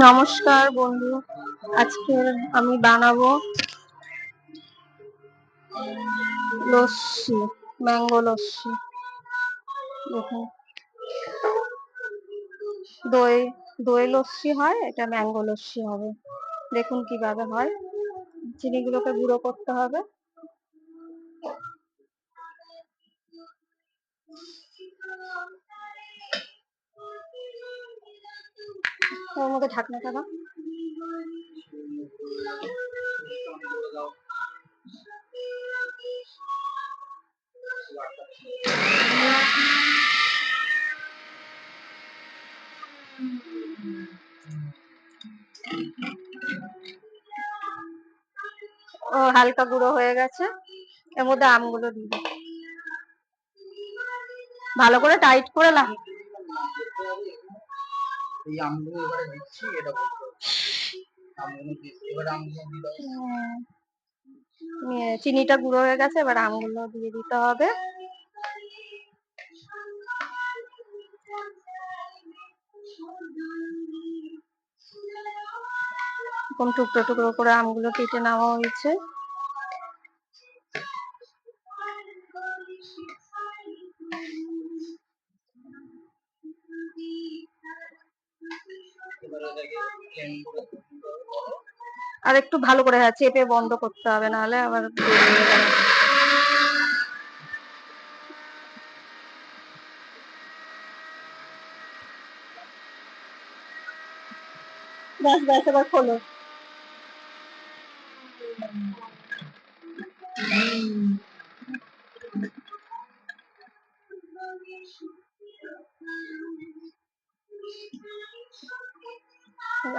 নমস্কার বন্ধু, আজকে আমি বানাবো লস্যি, ম্যাঙ্গো লস্যি। দেখুন, দই দই লস্যি হয়, এটা ম্যাঙ্গো লস্যি হবে। দেখুন কিভাবে হয়। চিনিগুলোকে গুঁড়ো করতে হবে। ওর মধ্যে ঢাকনাটা দাও। ও হালকা গুঁড়ো হয়ে গেছে, এর মধ্যে আমগুলো দিয়ে দাও। ভালো করে টাইট করে লাগ। এই আমগুলো এবারে দিচ্ছি, এটা বলতে হবে। আমগুলো দিচ্ছি, এবারে আমগুলো দিয়ে দাও। চিনিটা গুঁড়ো হয়ে গেছে, এবার আমগুলো দিয়ে দিতে হবে। এরকম টুকরো টুকরো করে আমগুলো কেটে নেওয়া হয়েছে। আর একটু ভালো করে চেপে বন্ধ করতে হবে, নাহলে আবার ব্যাস ব্যাস, এবার খোলো।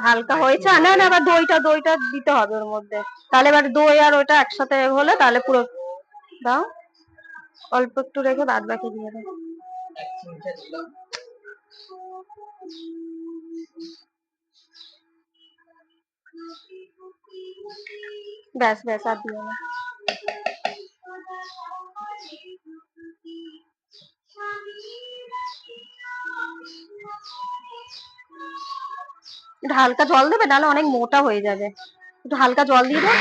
হালকা হয়েছে, না না, আবার দইটা দিতে হবে ওর মধ্যে, তাহলে এবার দই আর ওটা একসাথে হলে তাহলে পুরো দাও। অল্প একটু রেখে বাদ বাকি দিয়ে দাও। ব্যাস ব্যাস, আর দিও না। একটু হালকা জল দেবে, নাহলে অনেক মোটা হয়ে যাবে। একটু হালকা জল দিয়ে দাও।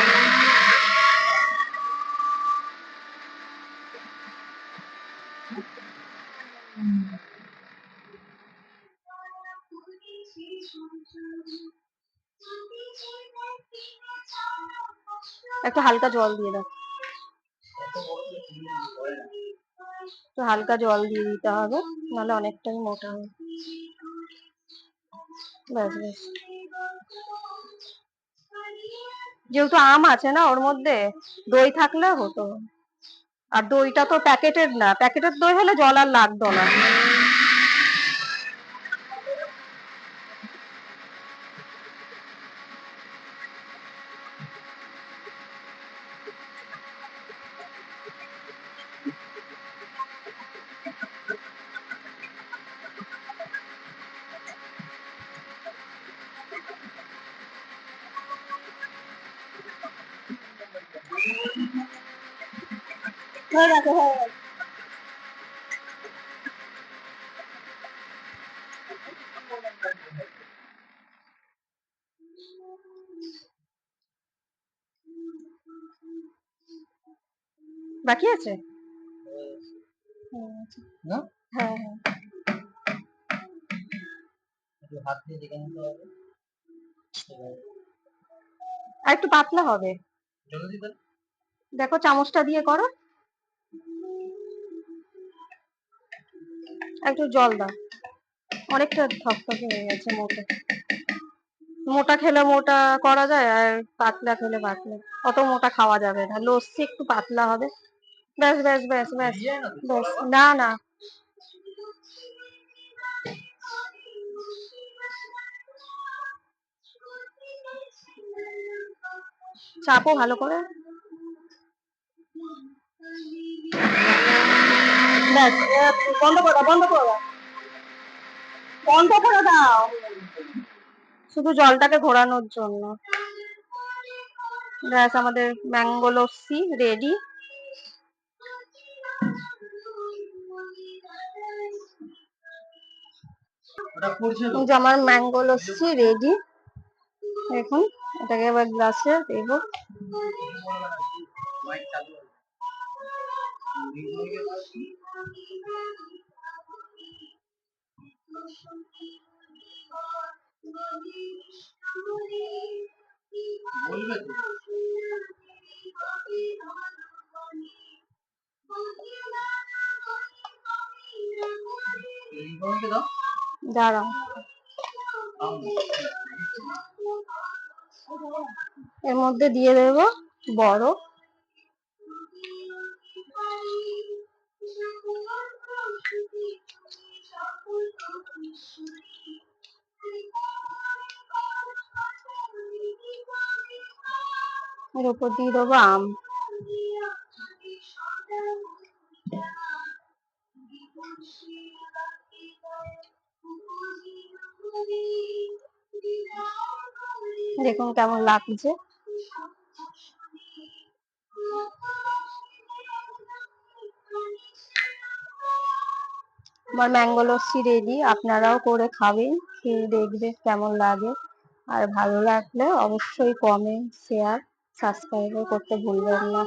একটু হালকা জল দিয়ে দাও। একটু হালকা জল দিয়ে দিতে হবে, নাহলে অনেকটাই মোটা হবে। ব্যাস ব্যাস। যেহেতু আম আছে না ওর মধ্যে, দই থাকলে হতো। আর দইটা তো প্যাকেটের না, প্যাকেটের দই হলে জল আর লাগতো না। হয়ে গেছে, হয়ে গেছে। বাকি আছে? না, হ্যাঁ হ্যাঁ, হাত দিয়ে দেখে নিতে হবে। আর একটু পাতলা হবে। দেখো, চামচটা দিয়ে করো। একটু জল দাও। অনেকটা থকথকে হয়ে গেছে। মোটা মোটা খেলে মোটা করা যায়, আর পাতলা খেলে পাতলা। অত মোটা খাওয়া যাবে না, লস্যি একটু পাতলা হবে। ব্যাস ব্যাস ব্যাস ব্যাস ব্যাস। না না, চাপো ভালো করে। ব্যাস, বন্ধ করে দাও, বন্ধ করে দাও, বন্ধ করে দাও। শুধু জলটাকে ঘোরানোর জন্য। ব্যাস, আমাদের ম্যাঙ্গো লস্যি রেডি। ওটা পড়ছে তো এই যে আমার ম্যাঙ্গো লস্যি রেডি। দেখুন এটাকে এবার গ্লাসে দেবো। মাইক চালু আছে। রিংটনকে দাও। বলবে তো রিংটনকে দাও। দাঁড়াও, দাও না। এর মধ্যে দিয়ে দেবো বরফ। এর উপর দিয়ে দেবো আম। দেখুন কেমন লাগছে। আমার ম্যাঙ্গো লস্যি রেডি, আপনারাও করে খাবেন, খেয়ে দেখবেন কেমন লাগে। আর ভালো লাগলে অবশ্যই কমেন্ট, শেয়ার, সাবস্ক্রাইব করতে ভুলবেন না।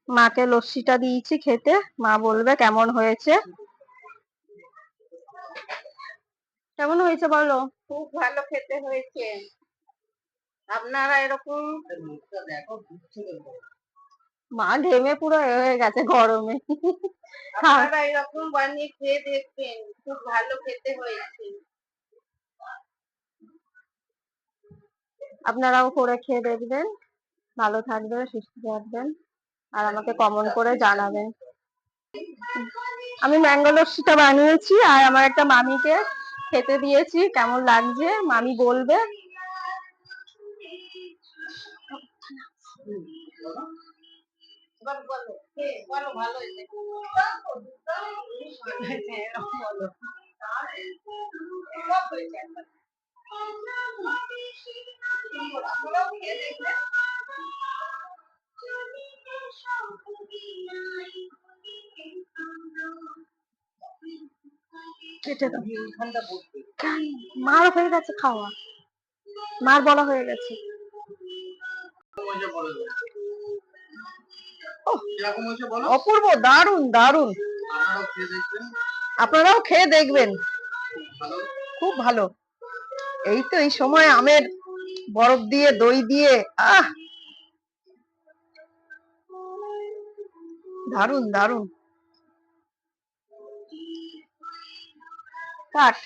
মাকে লস্যিটা দিয়েছি খেতে, মা বলবে কেমন হয়েছে। কেমন হয়েছে বলো? খুব ভালো খেতে হয়েছে। আপনারা এরকম মুখটা দেখো ঘুরছে তো। মা ঘেমে পুরো এ হয়ে গেছে গরমে। আপনারা এরকম বানিয়ে খেয়ে দেখবেন, খুব ভালো খেতে হয়েছে। আপনারাও করে খেয়ে দেখবেন, ভালো থাকবেন, সুস্থ থাকবেন, আর আমাকে কমেন্ট করে জানাবেন। আমি ম্যাঙ্গো লস্যিটা বানিয়েছি আর আমার একটা মামিকে খেতে দিয়েছি, কেমন লাগছে মামি বলবে। এবার বলো, বলো ভালো হয়েছে। এরকম বলো। সব হয়েছে একবার। আপনারাও খেয়ে দেখবেন। কেটে দাও। তুমি ওইখানটা বসবে। মার হয়ে গেছে খাওয়া, মার বলা হয়ে গেছে। কিরকম হয়েছে বলো তো। কিরকম হয়েছে বলো। অপূর্ব, দারুণ দারুণ। আপনারাও খেয়ে দেখবেন। আপনারাও খেয়ে দেখবেন, ভালো। খুব ভালো। এই তো এই সময় আমের বরফ দিয়ে দই দিয়ে, আহ দারুণ দারুণ। কাট।